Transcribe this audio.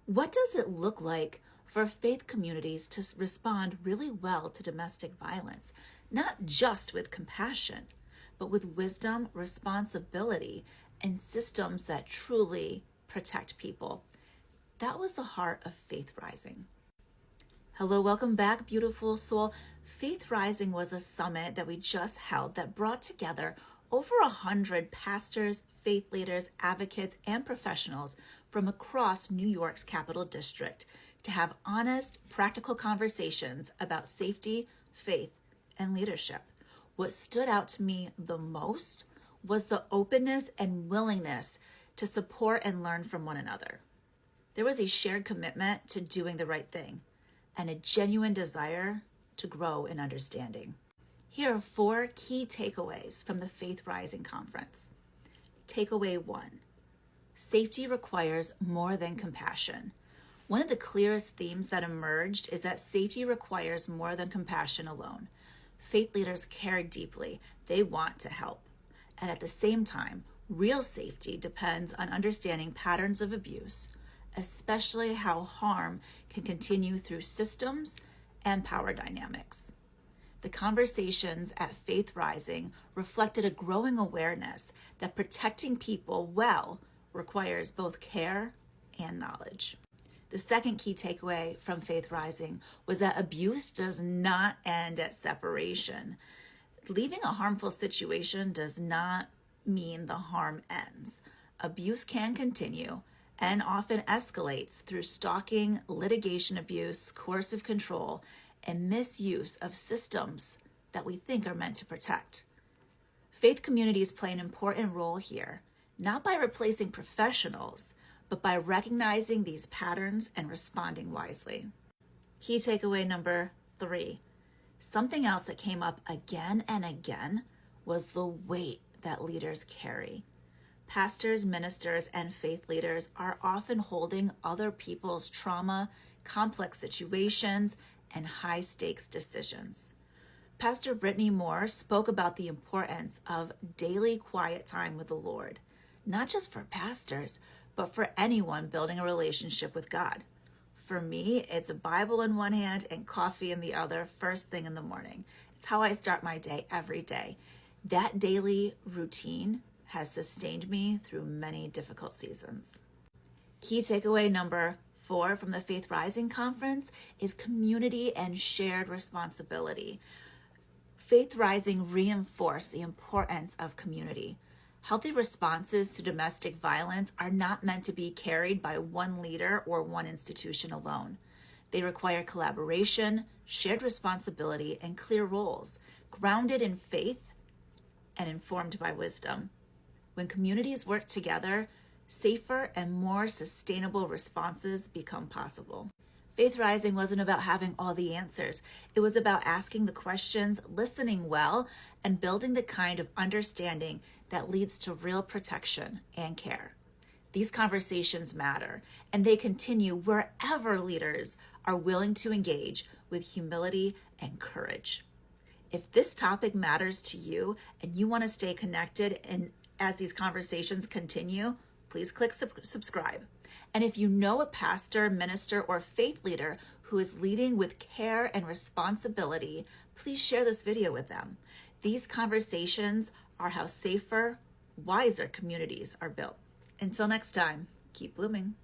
What does it look like for faith communities to respond really well to domestic violence, not just with compassion, but with wisdom, responsibility, and systems that truly protect people? That was the heart of Faith Rising. Hello, welcome back, beautiful soul. Faith Rising was a summit that we just held that brought together over 100 pastors, faith leaders, advocates, and professionals from across New York's Capital District to have honest, practical conversations about safety, faith, and leadership. What stood out to me the most was the openness and willingness to support and learn from one another. There was a shared commitment to doing the right thing and a genuine desire to grow in understanding. Here are 4 key takeaways from the Faith Rising Conference. Takeaway 1, safety requires more than compassion. One of the clearest themes that emerged is that safety requires more than compassion alone. Faith leaders care deeply. They want to help. And at the same time, real safety depends on understanding patterns of abuse, especially how harm can continue through systems and power dynamics. The conversations at Faith Rising reflected a growing awareness that protecting people well requires both care and knowledge. The second key takeaway from Faith Rising was that abuse does not end at separation. Leaving a harmful situation does not mean the harm ends. Abuse can continue and often escalates through stalking, litigation abuse, coercive control, and misuse of systems that we think are meant to protect. Faith communities play an important role here, not by replacing professionals, but by recognizing these patterns and responding wisely. Key takeaway number 3. Something else that came up again and again was the weight that leaders carry. Pastors, ministers, and faith leaders are often holding other people's trauma, complex situations, and high-stakes decisions. Pastor Brittany Moore spoke about the importance of daily quiet time with the Lord, not just for pastors, but for anyone building a relationship with God. For me, it's a Bible in one hand and coffee in the other first thing in the morning. It's how I start my day every day. That daily routine has sustained me through many difficult seasons. Key takeaway number 4 from the Faith Rising Conference is community and shared responsibility. Faith Rising reinforced the importance of community. Healthy responses to domestic violence are not meant to be carried by one leader or one institution alone. They require collaboration, shared responsibility, and clear roles, grounded in faith and informed by wisdom. When communities work together, safer and more sustainable responses become possible. Faith Rising wasn't about having all the answers. It was about asking the questions, listening well, and building the kind of understanding that leads to real protection and care. These conversations matter, and they continue wherever leaders are willing to engage with humility and courage. If this topic matters to you and you want to stay connected and as these conversations continue, please click subscribe. And if you know a pastor, minister, or faith leader who is leading with care and responsibility, please share this video with them. These conversations are how safer, wiser communities are built. Until next time, keep blooming.